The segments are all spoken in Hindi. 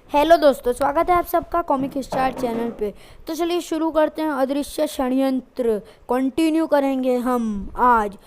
हेलो दोस्तों, स्वागत है आप सबका कॉमिक स्टार चैनल पे। तो चलिए शुरू करते हैं। अदृश्य षड्यंत्र कंटिन्यू करेंगे हम आज।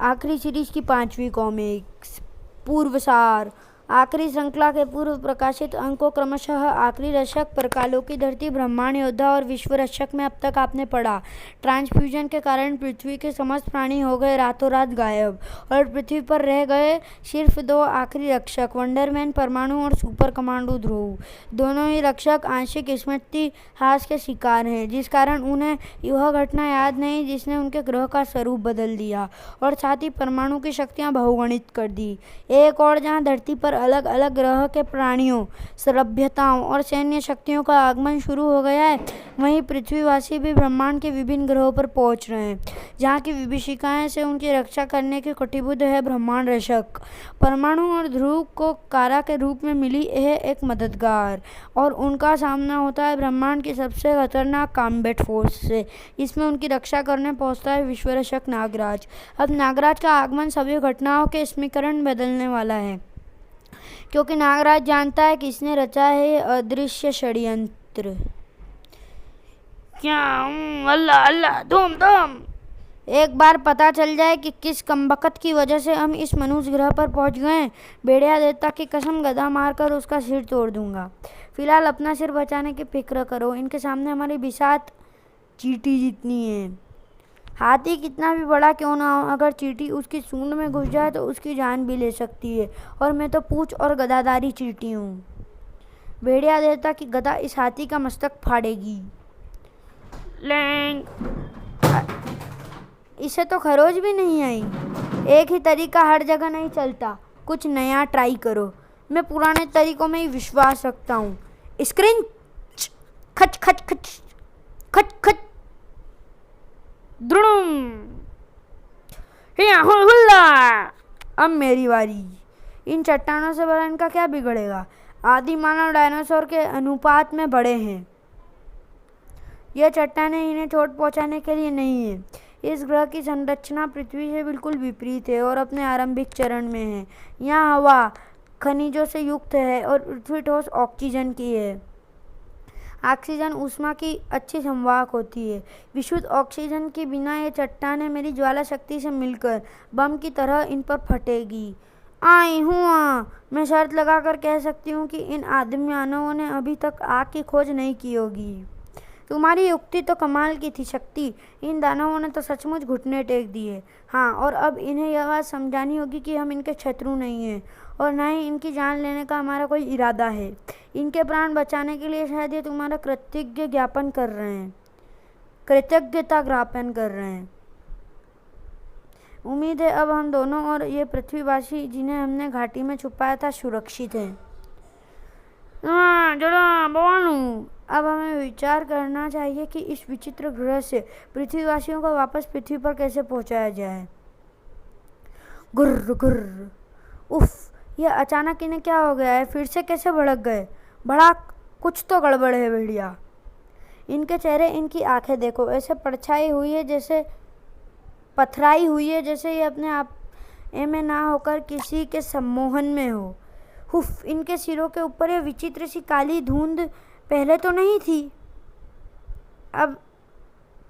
आखिरी सीरीज की 5वीं कॉमिक्स पूर्वसार। आखिरी श्रृंखला के पूर्व प्रकाशित अंकों क्रमशः आखिरी दशक, परकालों की धरती, ब्रह्मांड योद्धा और विश्व रक्षक में अब तक आपने पढ़ा। ट्रांसफ्यूजन के कारण पृथ्वी के समस्त प्राणी हो गए रातों रात गायब और पृथ्वी पर रह गए सिर्फ 2 आखिरी रक्षक, वंडरमैन परमाणु और सुपर कमांडो ध्रुव। दोनों ही रक्षक आंशिक स्मृति हास के शिकार हैं, जिस कारण उन्हें यह घटना याद नहीं जिसने उनके ग्रह का स्वरूप बदल दिया और साथ ही परमाणु की शक्तियां बहुगुणित कर दी। एक और जहां धरती पर अलग अलग ग्रह के प्राणियों, सभ्यताओं और सैन्य शक्तियों का आगमन शुरू हो गया है, वहीं पृथ्वीवासी भी ब्रह्मांड के विभिन्न ग्रहों पर पहुंच रहे हैं, जहां की विभीषिकाएं से उनकी रक्षा करने के कटिबद्ध है ब्रह्मांड रक्षक। परमाणु और ध्रुव को कारा के रूप में मिली है एक मददगार, और उनका सामना होता है ब्रह्मांड की सबसे खतरनाक कॉम्बैट फोर्स से। इसमें उनकी रक्षा करने पहुंचता है विश्व रक्षक नागराज। अब नागराज का आगमन सभी घटनाओं के समीकरण बदलने वाला है, क्योंकि नागराज जानता है कि इसने रचा है ये अदृश्य षड्यंत्र। क्या अल्लाह अल्लाह धूम धूम। एक बार पता चल जाए कि किस कमबख्त की वजह से हम इस मनुष्य ग्रह पर पहुंच गए, भेड़िया देवता की कसम गदा मारकर उसका सिर तोड़ दूंगा। फिलहाल अपना सिर बचाने की फिक्र करो। इनके सामने हमारी बिसात चींटी जितनी है। हाथी कितना भी बड़ा क्यों ना हो, अगर चींटी उसकी सूंड में घुस जाए तो उसकी जान भी ले सकती है, और मैं तो पूंछ और गदाधारी चींटी हूँ। भेड़िया देवता की गदा इस हाथी का मस्तक फाड़ेगी। इसे तो खरोच भी नहीं आई। एक ही तरीका हर जगह नहीं चलता, कुछ नया ट्राई करो। मैं पुराने तरीकों में ही विश्वास रखता हूँ। स्क्रीन खच खच खच खच खच अब मेरी बारी। इन चट्टानों से बड़ा इनका क्या बिगड़ेगा? आदि मानव डायनासोर के अनुपात में बड़े हैं। यह चट्टानें इन्हें चोट पहुंचाने के लिए नहीं है। इस ग्रह की संरचना पृथ्वी से बिल्कुल विपरीत है और अपने आरंभिक चरण में है। यहाँ हवा खनिजों से युक्त है और पृथ्वी ठोस ऑक्सीजन की है। ऑक्सीजन ऊष्मा की अच्छी संवाहक होती है। विशुद्ध ऑक्सीजन के बिना ये चट्टानें मेरी ज्वाला शक्ति से मिलकर बम की तरह इन पर फटेगी। आई हूँ, मैं शर्त लगाकर कह सकती हूँ कि इन आदिम मानवों ने अभी तक आग की खोज नहीं की होगी। तुम्हारी युक्ति तो कमाल की थी शक्ति। इन दानवों ने तो सचमुच घुटने टेक दिए। हाँ, और अब इन्हें यह बात समझानी होगी कि हम इनके शत्रु नहीं हैं और न ही इनकी जान लेने का हमारा कोई इरादा है। इनके प्राण बचाने के लिए शायद ये तुम्हारा कृतज्ञता ज्ञापन कर रहे हैं। उम्मीद है अब हम दोनों और ये पृथ्वीवासी जिन्हें हमने घाटी में छुपाया था सुरक्षित हैं। अब हमें विचार करना चाहिए कि इस विचित्र ग्रह से पृथ्वीवासियों को वापस पृथ्वी पर कैसे पहुंचाया जाए। गुर्र गुर्र। उफ, यह अचानक इन्हें क्या हो गया है? फिर से कैसे भड़क गए? भड़क, कुछ तो गड़बड़ है भेड़िया। इनके चेहरे, इनकी आंखें देखो, ऐसे परछाई हुई है जैसे पथराई हुई है, जैसे ये अपने आप में ना होकर किसी के सम्मोहन में हो। हुफ, इनके सिरों के ऊपर ये विचित्र सी काली धुंध पहले तो नहीं थी। अब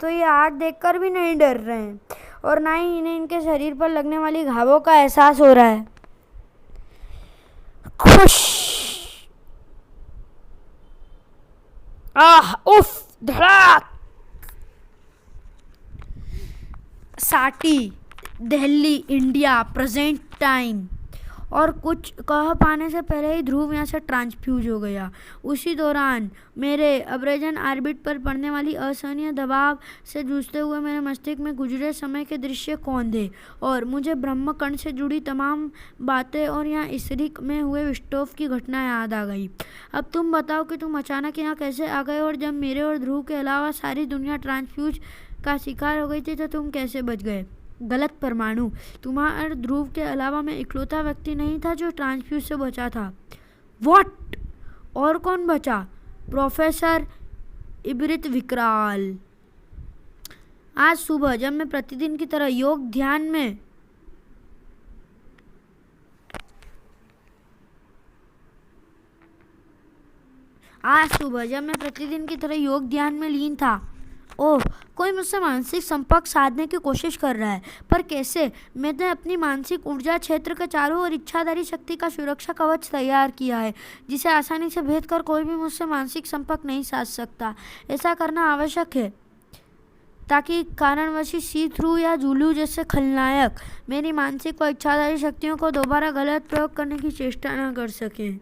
तो ये आग देखकर भी नहीं डर रहे हैं और ना ही इन्हें इनके शरीर पर लगने वाली घावों का एहसास हो रहा है। खुश। आह, उफ, धड़ाक। साटी, दिल्ली, इंडिया, प्रेजेंट टाइम। और कुछ कह पाने से पहले ही ध्रुव यहाँ से ट्रांसफ्यूज हो गया। उसी दौरान मेरे अब्रेजन ऑर्बिट पर पड़ने वाली असहनीय दबाव से जूझते हुए मेरे मस्तिष्क में गुजरे समय के दृश्य कौन थे, और मुझे ब्रह्मकंड से जुड़ी तमाम बातें और यहाँ इसरिक में हुए विस्फोट की घटना याद आ गई। अब तुम बताओ कि तुम अचानक यहाँ कैसे आ गए, और जब मेरे और ध्रुव के अलावा सारी दुनिया ट्रांसफ्यूज का शिकार हो गई थी तो तुम कैसे बच गए? गलत परमाणु। तुम्हारे ध्रुव के अलावा मैं इकलौता व्यक्ति नहीं था जो ट्रांसफ्यूज से बचा था। व्हाट? और कौन बचा? प्रोफेसर इब्रित विकराल। आज सुबह जब मैं प्रतिदिन की तरह योग ध्यान में आज सुबह जब मैं प्रतिदिन की तरह योग ध्यान में लीन था, ओह, कोई मुझसे मानसिक संपर्क साधने की कोशिश कर रहा है। पर कैसे? मैंने अपनी मानसिक ऊर्जा क्षेत्र के चारों ओर इच्छाधारी शक्ति का सुरक्षा कवच तैयार किया है, जिसे आसानी से भेद कर कोई भी मुझसे मानसिक संपर्क नहीं साध सकता। ऐसा करना आवश्यक है ताकि कारणवशी सी थ्रू या जुलू जैसे खलनायक मेरी मानसिक व इच्छाधारी शक्तियों को दोबारा गलत प्रयोग करने की चेष्टा न कर सकें।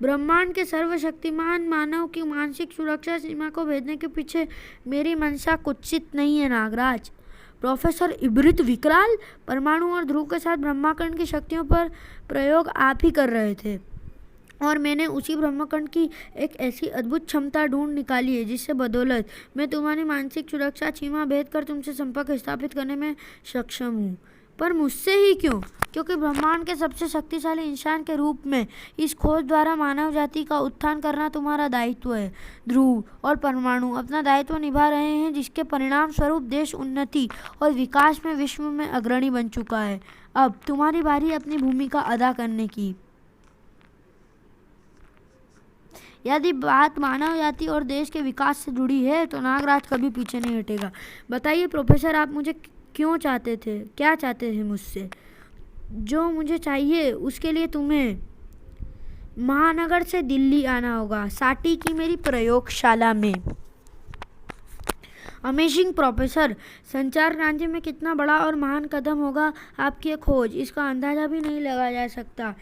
ब्रह्मांड के सर्वशक्तिमान मानव की मानसिक सुरक्षा सीमा को भेदने के पीछे मेरी मंशा कुत्सित नहीं है नागराज। प्रोफेसर इब्रित विकराल परमाणु और ध्रुव के साथ ब्रह्मांड की शक्तियों पर प्रयोग आप ही कर रहे थे, और मैंने उसी ब्रह्मांड की एक ऐसी अद्भुत क्षमता ढूंढ निकाली है जिससे बदौलत मैं तुम्हारी मानसिक सुरक्षा सीमा भेद कर तुमसे संपर्क स्थापित करने में सक्षम हूँ। पर मुझसे ही क्यों? क्योंकि ब्रह्मांड के सबसे शक्तिशाली इंसान के रूप में इस खोज द्वारा मानव जाति का उत्थान करना तुम्हारा दायित्व है। ध्रुव और परमाणु अपना दायित्व निभा रहे हैं, जिसके परिणाम स्वरूप देश उन्नति और विकास में विश्व में अग्रणी बन चुका है। अब तुम्हारी बारी अपनी भूमिका अदा करने की। यदि बात मानव जाति और देश के विकास से जुड़ी है तो नागराज कभी पीछे नहीं हटेगा। बताइए प्रोफेसर, आप मुझे क्यों चाहते थे? क्या चाहते थे मुझसे? जो मुझे चाहिए उसके लिए तुम्हें महानगर से दिल्ली आना होगा, साटी की मेरी प्रयोगशाला में। अमेजिंग प्रोफेसर, संचार क्रांति में कितना बड़ा और महान कदम होगा आपकी खोज, इसका अंदाजा भी नहीं लगाया जा सकता।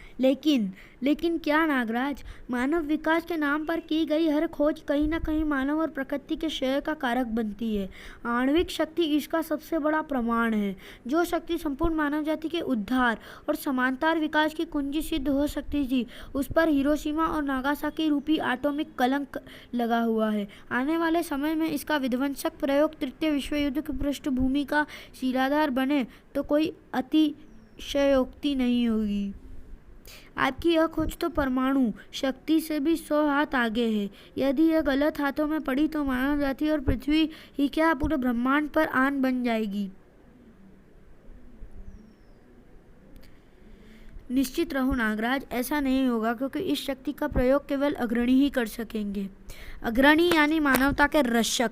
लेकिन क्या नागराज? मानव विकास के नाम पर की गई हर खोज कहीं ना कहीं मानव और प्रकृति के क्षय का कारक बनती है। आणविक शक्ति इसका सबसे बड़ा प्रमाण है। जो शक्ति संपूर्ण मानव जाति के उद्धार और समांतर विकास की कुंजी सिद्ध हो सकती थी, उस पर हिरोशिमा और नागासाकी रूपी एटॉमिक कलंक लगा हुआ है। आने वाले समय में इसका विध्वंसक प्रयोग तृतीय विश्व युद्ध की पृष्ठभूमि का शिलाधार बने तो कोई अतिशयोक्ति नहीं होगी। आपकी यह खोज तो परमाणु शक्ति से भी 100 हाथ आगे है। यदि यह गलत हाथों में पड़ी तो मानव जाति और पृथ्वी ही क्या पूरे ब्रह्मांड पर आन बन जाएगी। निश्चित रहो नागराज, ऐसा नहीं होगा, क्योंकि इस शक्ति का प्रयोग केवल अग्रणी ही कर सकेंगे। अग्रणी यानी मानवता के रक्षक,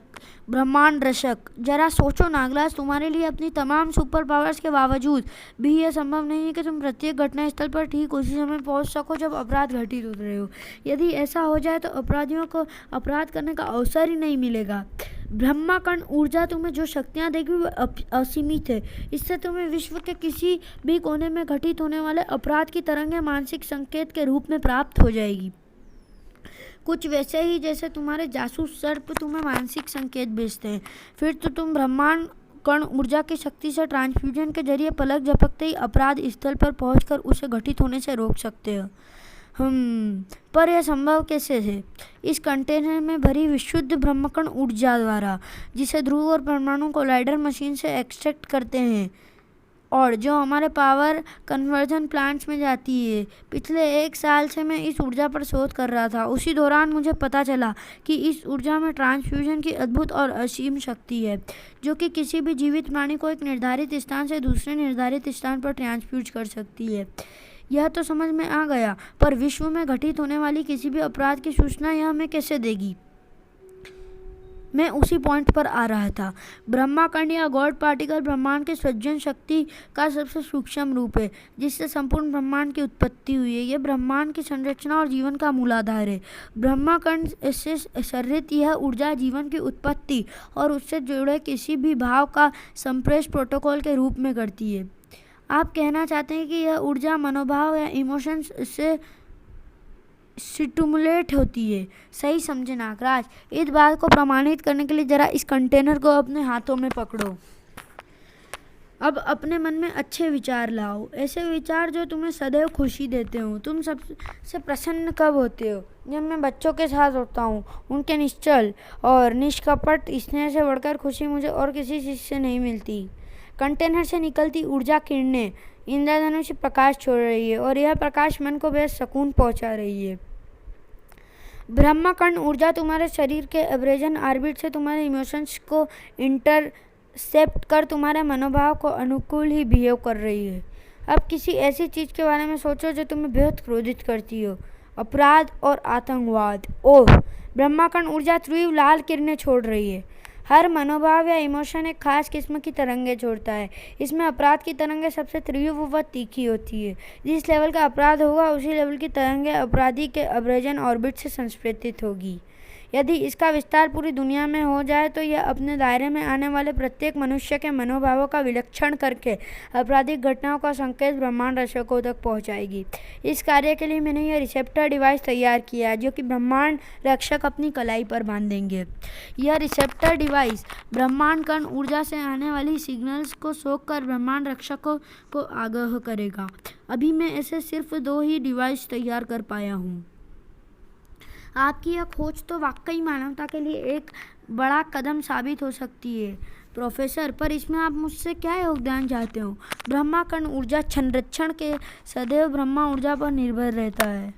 ब्रह्मांड रक्षक। जरा सोचो नागराज, तुम्हारे लिए अपनी तमाम सुपर पावर्स के बावजूद भी यह संभव नहीं है कि तुम प्रत्येक घटना स्थल पर ठीक उसी समय पहुंच सको जब अपराध घटित हो रहे हो। यदि ऐसा हो जाए तो अपराधियों को अपराध करने का अवसर ही नहीं मिलेगा। ब्रह्मांड ऊर्जा तुम्हें जो शक्तियाँ देगी वो असीमित है। इससे तुम्हें विश्व के किसी भी कोने में घटित होने वाले अपराध की तरंगें मानसिक संकेत के रूप में प्राप्त हो जाएगी। कुछ वैसे ही जैसे तुम्हारे जासूस सर्प तुम्हें मानसिक संकेत भेजते हैं। फिर तो तुम ब्रह्मांड कण ऊर्जा की शक्ति से ट्रांसफ्यूजन के जरिए पलक झपकते ही अपराध स्थल पर पहुंचकर उसे घटित होने से रोक सकते हो। पर यह संभव कैसे है? इस कंटेनर में भरी विशुद्ध ब्रह्मांड ऊर्जा द्वारा, जिसे ध्रुव और परमाणु कोलाइडर मशीन से एक्सट्रैक्ट करते हैं और जो हमारे पावर कन्वर्जन प्लांट्स में जाती है। पिछले 1 साल से मैं इस ऊर्जा पर शोध कर रहा था। उसी दौरान मुझे पता चला कि इस ऊर्जा में ट्रांसफ्यूजन की अद्भुत और असीम शक्ति है, जो कि किसी भी जीवित प्राणी को एक निर्धारित स्थान से दूसरे निर्धारित स्थान पर ट्रांसफ्यूज कर सकती है। यह तो समझ में आ गया, पर विश्व में घटित होने वाली किसी भी अपराध की सूचना यह हमें कैसे देगी? मैं उसी पॉइंट पर आ रहा था। ब्रह्मांड या गॉड पार्टिकल ब्रह्मांड के सृजन शक्ति का सबसे सूक्ष्म रूप है, जिससे संपूर्ण ब्रह्मांड की उत्पत्ति हुई है। यह ब्रह्मांड की संरचना और जीवन का मूलाधार है। ब्रह्मांड से सर्रित यह ऊर्जा जीवन की उत्पत्ति और उससे जुड़े किसी भी भाव का संप्रेष प्रोटोकॉल के रूप में करती है। आप कहना चाहते हैं कि यह ऊर्जा मनोभाव या इमोशंस से स्टिमुलेट होती है। सही समझे नागराज। इस बात को प्रमाणित करने के लिए जरा इस कंटेनर को अपने हाथों में पकड़ो। अब अपने मन में अच्छे विचार लाओ, ऐसे विचार जो तुम्हें सदैव खुशी देते हो। तुम सबसे प्रसन्न कब होते हो? जब मैं बच्चों के साथ होता हूँ। उनके निश्चल और निष्कपट स्नेह से बढ़कर खुशी मुझे और किसी चीज़ से नहीं मिलती। कंटेनर से निकलती ऊर्जा किरणें इंद्रधनुष से प्रकाश छोड़ रही है और यह प्रकाश मन को बेहद सुकून पहुंचा रही है। ब्रह्मांड ऊर्जा तुम्हारे शरीर के एब्रेजन ऑर्बिट से तुम्हारे इमोशंस को इंटरसेप्ट कर तुम्हारे मनोभाव को अनुकूल ही बिहेव कर रही है। अब किसी ऐसी चीज़ के बारे में सोचो जो तुम्हें बेहद क्रोधित करती हो। अपराध और आतंकवाद। ओह, ब्रह्माकंड ऊर्जा तीव्र लाल किरणें छोड़ रही है। हर मनोभाव या इमोशन एक खास किस्म की तरंगें छोड़ता है। इसमें अपराध की तरंगें सबसे तीव्र व तीखी होती है। जिस लेवल का अपराध होगा उसी लेवल की तरंगें अपराधी के अब्रेजन ऑर्बिट से संस्प्रेषित होगी। यदि इसका विस्तार पूरी दुनिया में हो जाए तो यह अपने दायरे में आने वाले प्रत्येक मनुष्य के मनोभावों का विलक्षण करके आपराधिक घटनाओं का संकेत ब्रह्मांड रक्षकों तक पहुंचाएगी। इस कार्य के लिए मैंने यह रिसेप्टर डिवाइस तैयार किया है जो कि ब्रह्मांड रक्षक अपनी कलाई पर बांधेंगे। यह रिसेप्टर डिवाइस ब्रह्मांड कण ऊर्जा से आने वाली सिग्नल्स को सोख कर ब्रह्मांड रक्षकों को आगाह करेगा। अभी मैं ऐसे सिर्फ 2 ही डिवाइस तैयार कर पाया हूँ। आपकी यह खोज तो वाकई मानवता के लिए एक बड़ा कदम साबित हो सकती है प्रोफेसर, पर इसमें आप मुझसे क्या योगदान चाहते हो? ब्रह्माकंड ऊर्जा संरक्षण के सदैव ब्रह्मा ऊर्जा पर निर्भर रहता है।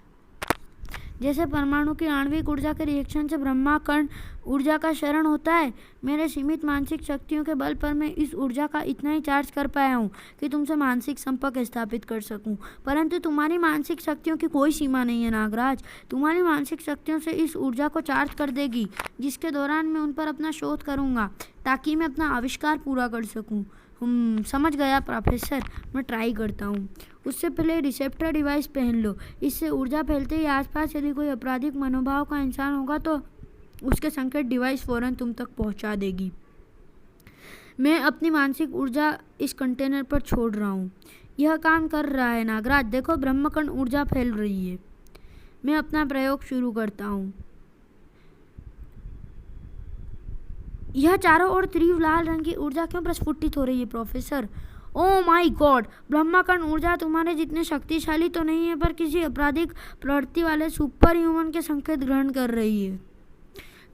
जैसे परमाणु की आणविक ऊर्जा के रिएक्शन से ब्रह्माकंड ऊर्जा का क्षरण होता है, मेरे सीमित मानसिक शक्तियों के बल पर मैं इस ऊर्जा का इतना ही चार्ज कर पाया हूँ कि तुमसे मानसिक संपर्क स्थापित कर सकूँ। परंतु तुम्हारी मानसिक शक्तियों की कोई सीमा नहीं है नागराज। तुम्हारी मानसिक शक्तियों से इस ऊर्जा को चार्ज कर देगी, जिसके दौरान मैं उन पर अपना शोध करूँगा ताकि मैं अपना आविष्कार पूरा कर सकूँ। समझ गया प्रोफेसर, मैं ट्राई करता हूँ। उससे पहले रिसेप्टर डिवाइस पहन लो। इससे ऊर्जा फैलते ही आसपास यदि कोई आपराधिक मनोभाव का इंसान होगा तो उसके संकेत डिवाइस फौरन तुम तक पहुँचा देगी। मैं अपनी मानसिक ऊर्जा इस कंटेनर पर छोड़ रहा हूँ। यह काम कर रहा है नागराज, देखो ब्रह्मकंड ऊर्जा फैल रही है। मैं अपना प्रयोग शुरू करता हूँ। यह चारों ओर तीव्र लाल रंग की ऊर्जा क्यों प्रस्फुटित हो रही है प्रोफेसर? ओह माय गॉड, ब्रह्माकंड ऊर्जा तुम्हारे जितने शक्तिशाली तो नहीं है, पर किसी आपराधिक प्रवृत्ति वाले सुपर ह्यूमन के संकेत ग्रहण कर रही है।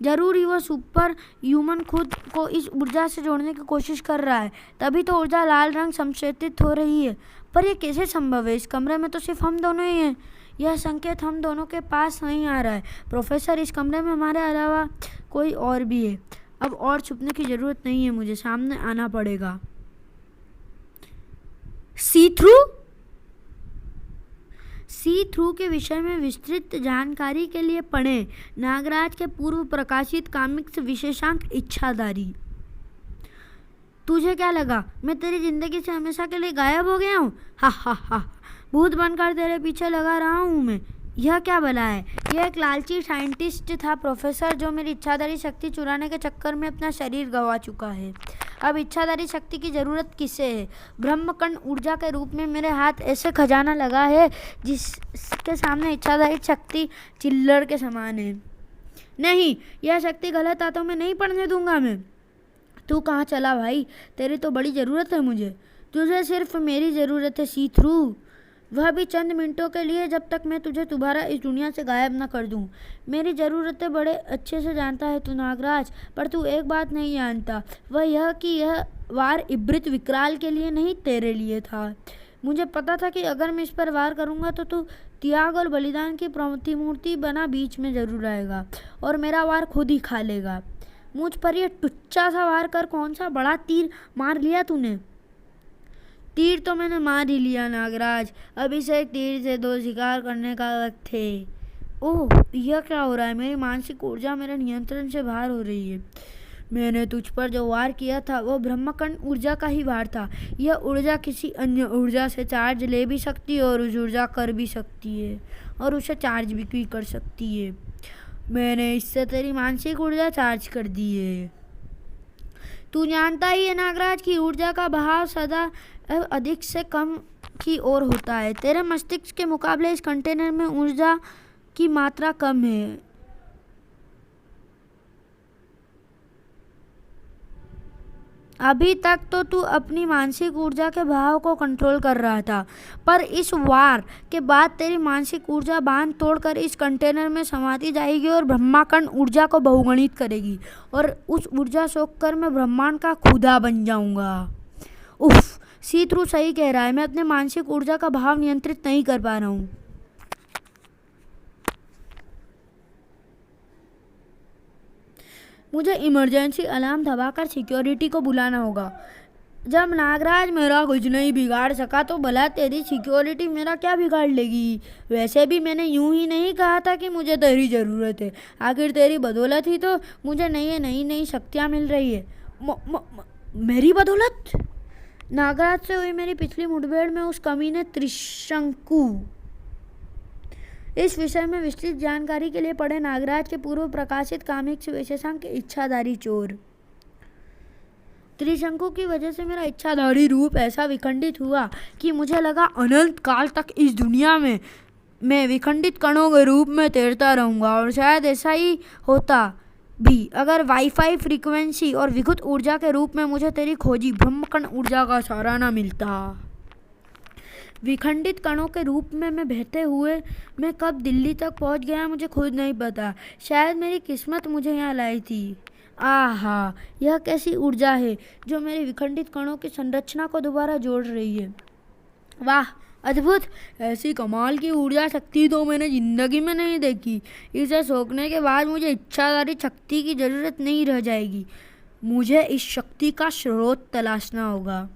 जरूर ही वह सुपर ह्यूमन खुद को इस ऊर्जा से जोड़ने की कोशिश कर रहा है, तभी तो ऊर्जा लाल रंग संश्लेषित हो रही है। पर यह कैसे संभव है? इस कमरे में तो सिर्फ हम दोनों ही हैं। यह संकेत हम दोनों के पास नहीं आ रहा है प्रोफेसर। इस कमरे में हमारे अलावा कोई और भी है। अब और छुपने की जरूरत नहीं है, मुझे सामने आना पड़ेगा। सी थ्रू के विषय में विस्तृत जानकारी के लिए पढ़ें नागराज के पूर्व प्रकाशित कॉमिक्स विशेषांक इच्छाधारी। तुझे क्या लगा मैं तेरी जिंदगी से हमेशा के लिए गायब हो गया हूँ? हा हा हा, भूत बनकर तेरे पीछे लगा रहा हूँ मैं। यह क्या भला है? यह एक लालची साइंटिस्ट था प्रोफेसर, जो मेरी इच्छाधारी शक्ति चुराने के चक्कर में अपना शरीर गंवा चुका है। अब इच्छाधारी शक्ति की ज़रूरत किसे है? ब्रह्मकंड ऊर्जा के रूप में मेरे हाथ ऐसे खजाना लगा है जिसके सामने इच्छाधारी शक्ति चिल्लड़ के समान है। नहीं, यह शक्ति गलत हाथों में नहीं पड़ने दूंगा मैं। तू कहाँ चला भाई? तेरी तो बड़ी ज़रूरत है मुझे। तुझे सिर्फ मेरी ज़रूरत है सी थ्रू, वह भी चंद मिनटों के लिए, जब तक मैं तुझे दोबारा इस दुनिया से गायब न कर दूं। मेरी ज़रूरतें बड़े अच्छे से जानता है तू नागराज, पर तू एक बात नहीं जानता, वह यह कि यह वार इब्रित विकराल के लिए नहीं, तेरे लिए था। मुझे पता था कि अगर मैं इस पर वार करूँगा तो तू त्याग और बलिदान की प्रतिमूर्ति बना बीच में ज़रूर आएगा और मेरा वार खुद ही खा लेगा। मुझ पर यह टुच्चा सा वार कर कौन सा बड़ा तीर मार लिया तूने? तीर तो मैंने मार ही लिया नागराज। अब इसे तीर से 2 शिकार करने का वक्त है। ओह, यह क्या हो रहा है? मेरी मानसिक ऊर्जा मेरे नियंत्रण से बाहर हो रही है। मैंने तुझ पर जो वार किया था वो ब्रह्मकंड ऊर्जा का ही वार था। यह ऊर्जा किसी अन्य ऊर्जा से चार्ज ले भी सकती है और उस ऊर्जा कर भी सकती है और उसे चार्ज भी कर सकती है। मैंने इससे तेरी मानसिक ऊर्जा चार्ज कर दी है। तू जानता ही है नागराज की ऊर्जा का बहाव सदा अधिक से कम की ओर होता है। तेरे मस्तिष्क के मुकाबले इस कंटेनर में ऊर्जा की मात्रा कम है। अभी तक तो तू अपनी मानसिक ऊर्जा के बहाव को कंट्रोल कर रहा था, पर इस वार के बाद तेरी मानसिक ऊर्जा बांध तोड़कर इस कंटेनर में समाती जाएगी और ब्रह्माकंड ऊर्जा को बहुगुणित करेगी और उस ऊर्जा सोख कर मैं ब्रह्मांड का खुदा बन जाऊंगा। उफ, सी थ्रू सही कह रहा है। मैं अपने मानसिक ऊर्जा का भाव नियंत्रित नहीं कर पा रहा हूँ। मुझे इमरजेंसी अलार्म दबाकर सिक्योरिटी को बुलाना होगा। जब नागराज मेरा कुछ नहीं बिगाड़ सका तो भला तेरी सिक्योरिटी मेरा क्या बिगाड़ लेगी। वैसे भी मैंने यूं ही नहीं कहा था कि मुझे तेरी ज़रूरत है। आखिर तेरी बदौलत ही तो मुझे नई नई नई शक्तियाँ मिल रही है। मेरी बदौलत? नागराज से हुई मेरी पिछली मुठभेड़ में उस कमीने त्रिशंकु। इस विषय में विस्तृत जानकारी के लिए पढ़े नागराज के पूर्व प्रकाशित कॉमिक्स विशेषांक इच्छाधारी चोर। त्रिशंकु की वजह से मेरा इच्छाधारी रूप ऐसा विखंडित हुआ कि मुझे लगा अनंत काल तक इस दुनिया में मैं विखंडित कणों के रूप में तैरता रहूँगा। और शायद ऐसा ही होता भी अगर वाईफाई फ्रीक्वेंसी और विद्युत ऊर्जा के रूप में मुझे तेरी खोजी ब्रह्मकण ऊर्जा का सहारा न मिलता। विखंडित कणों के रूप में मैं बहते हुए मैं कब दिल्ली तक पहुंच गया मुझे खुद नहीं पता। शायद मेरी किस्मत मुझे यहाँ लाई थी। आहा, यह कैसी ऊर्जा है जो मेरे विखंडित कणों की संरचना को दोबारा जोड़ रही है। वाह, अद्भुत! ऐसी कमाल की ऊर्जा शक्ति तो मैंने ज़िंदगी में नहीं देखी। इसे सोखने के बाद मुझे इच्छाधारी शक्ति की ज़रूरत नहीं रह जाएगी। मुझे इस शक्ति का स्रोत तलाशना होगा।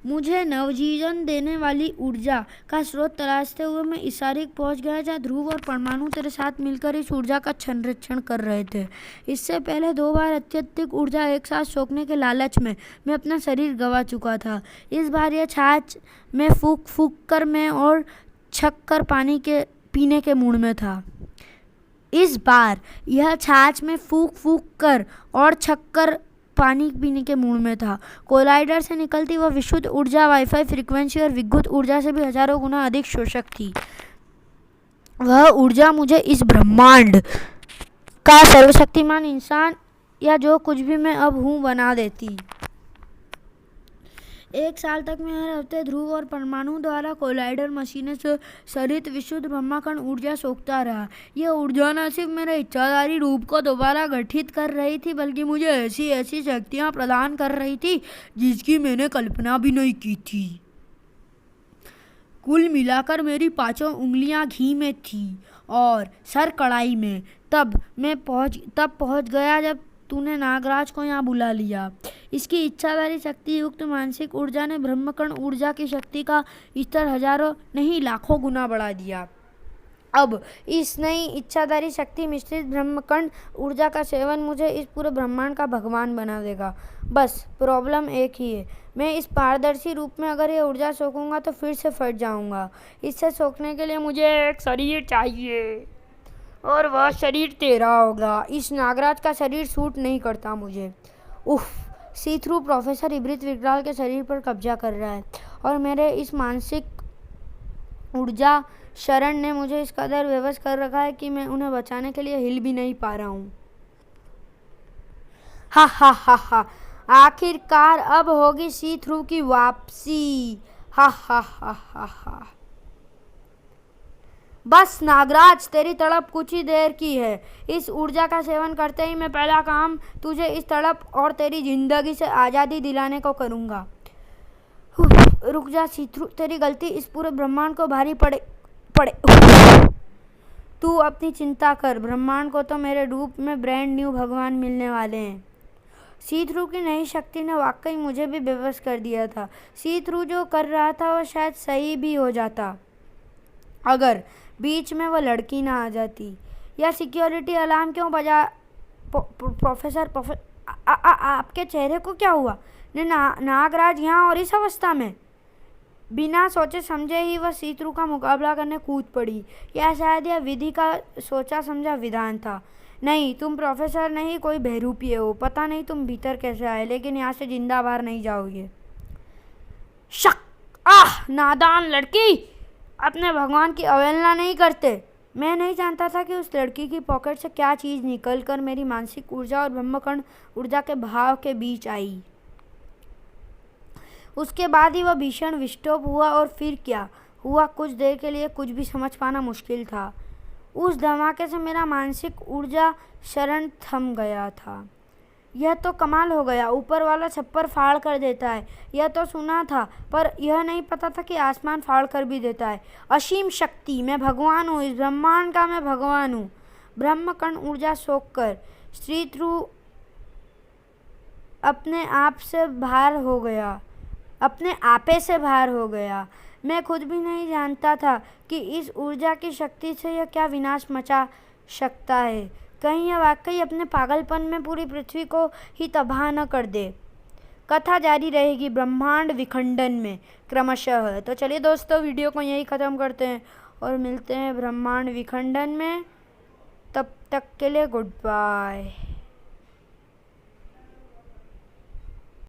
मुझे नवजीवन देने वाली ऊर्जा का स्रोत तलाशते हुए मैं इस तारीख पहुँच गया जहाँ ध्रुव और परमाणु तेरे साथ मिलकर इस ऊर्जा का संरक्षण कर रहे थे। इससे पहले 2 बार अत्यधिक ऊर्जा एक साथ सोखने के लालच में मैं अपना शरीर गंवा चुका था। इस बार यह छाछ में फूंक फूंक कर मैं और छक कर पानी के पीने के मूड में था। इस बार यह छाछ में फूंक फूंक कर और छक कर पानी पीने के मूड में था। कोलाइडर से निकलती वह विशुद्ध ऊर्जा वाईफाई फ्रीक्वेंसी और विद्युत ऊर्जा से भी हजारों गुना अधिक शोषक थी। वह ऊर्जा मुझे इस ब्रह्मांड का सर्वशक्तिमान इंसान या जो कुछ भी मैं अब हूँ बना देती। 1 साल तक मैं हर हफ्ते ध्रुव और परमाणु द्वारा कोलाइडर मशीनें से सरित विशुद्ध ब्रह्माकण ऊर्जा सोखता रहा। यह ऊर्जा न सिर्फ मेरे इच्छाधारी रूप को दोबारा गठित कर रही थी बल्कि मुझे ऐसी ऐसी शक्तियाँ प्रदान कर रही थी जिसकी मैंने कल्पना भी नहीं की थी। कुल मिलाकर मेरी 5 उंगलियाँ घी में थी और सर कढ़ाई में। तब पहुँच गया जब तूने नागराज को यहाँ बुला लिया। इसकी इच्छाधारी शक्ति युक्त मानसिक ऊर्जा ने ब्रह्मकण ऊर्जा की शक्ति का स्तर हजारों नहीं लाखों गुना बढ़ा दिया। अब इस नई इच्छाधारी शक्ति मिश्रित ब्रह्मकण ऊर्जा का सेवन मुझे इस पूरे ब्रह्मांड का भगवान बना देगा। बस प्रॉब्लम एक ही है, मैं इस पारदर्शी रूप में अगर ये ऊर्जा सोखूंगा तो फिर से फट जाऊंगा। इसे सोखने के लिए मुझे एक शरीर चाहिए और वह शरीर तेरा होगा। इस नागराज का शरीर सूट नहीं करता मुझे। उफ, सी थ्रू प्रोफेसर इब्रित विकराल के शरीर पर कब्जा कर रहा है और मेरे इस मानसिक ऊर्जा शरण ने मुझे इस कदर विवश कर रखा है कि मैं उन्हें बचाने के लिए हिल भी नहीं पा रहा हूँ। हा हा हा हा, आखिरकार अब होगी सी थ्रू की वापसी। हा हा हा हा हा। बस नागराज, तेरी तड़प कुछ ही देर की है। इस ऊर्जा का सेवन करते ही मैं पहला काम तुझे इस तड़प और तेरी जिंदगी से आज़ादी दिलाने को करूँगा। रुक जा सीथ्रू, तेरी गलती इस पूरे ब्रह्मांड को भारी पड़े। तू अपनी चिंता कर, ब्रह्मांड को तो मेरे रूप में ब्रांड न्यू भगवान मिलने वाले हैं। सी थ्रू की नई शक्ति ने वाकई मुझे भी बेबस कर दिया था। सी थ्रू जो कर रहा था वो शायद सही भी हो जाता अगर बीच में वो लड़की ना आ जाती। या सिक्योरिटी अलार्म क्यों बजा? प्रोफेसर आपके चेहरे को क्या हुआ? नागराज यहाँ और इस अवस्था में? बिना सोचे समझे ही वह सी थ्रू का मुकाबला करने कूद पड़ी। या शायद यह विधि का सोचा समझा विधान था। नहीं, तुम प्रोफेसर नहीं, कोई बहरूपी हो। पता नहीं तुम भीतर कैसे आए, लेकिन यहाँ से जिंदा बाहर नहीं जाओगे। शक! आह, नादान लड़की, अपने भगवान की अवहेलना नहीं करते। मैं नहीं जानता था कि उस लड़की की पॉकेट से क्या चीज़ निकलकर मेरी मानसिक ऊर्जा और ब्रह्मकण ऊर्जा के भाव के बीच आई। उसके बाद ही वह भीषण विस्फोट हुआ और फिर क्या हुआ कुछ देर के लिए कुछ भी समझ पाना मुश्किल था। उस धमाके से मेरा मानसिक ऊर्जा शरण थम गया था। यह तो कमाल हो गया, ऊपर वाला छप्पर फाड़ कर देता है। यह तो सुना था, पर यह नहीं पता था कि आसमान फाड़ कर भी देता है। असीम शक्ति, मैं भगवान हूँ, इस ब्रह्मांड का मैं भगवान हूँ। ब्रह्मकण ऊर्जा सोख कर सी थ्रू अपने आप से बाहर हो गया, अपने आपे से बाहर हो गया। मैं खुद भी नहीं जानता था कि इस ऊर्जा की शक्ति से यह क्या विनाश मचा सकता है। कहीं यह वाकई अपने पागलपन में पूरी पृथ्वी को ही तबाह न कर दे। कथा जारी रहेगी ब्रह्मांड विखंडन में क्रमशः। तो चलिए दोस्तों, वीडियो को यही ख़त्म करते हैं और मिलते हैं ब्रह्मांड विखंडन में। तब तक के लिए गुड बाय।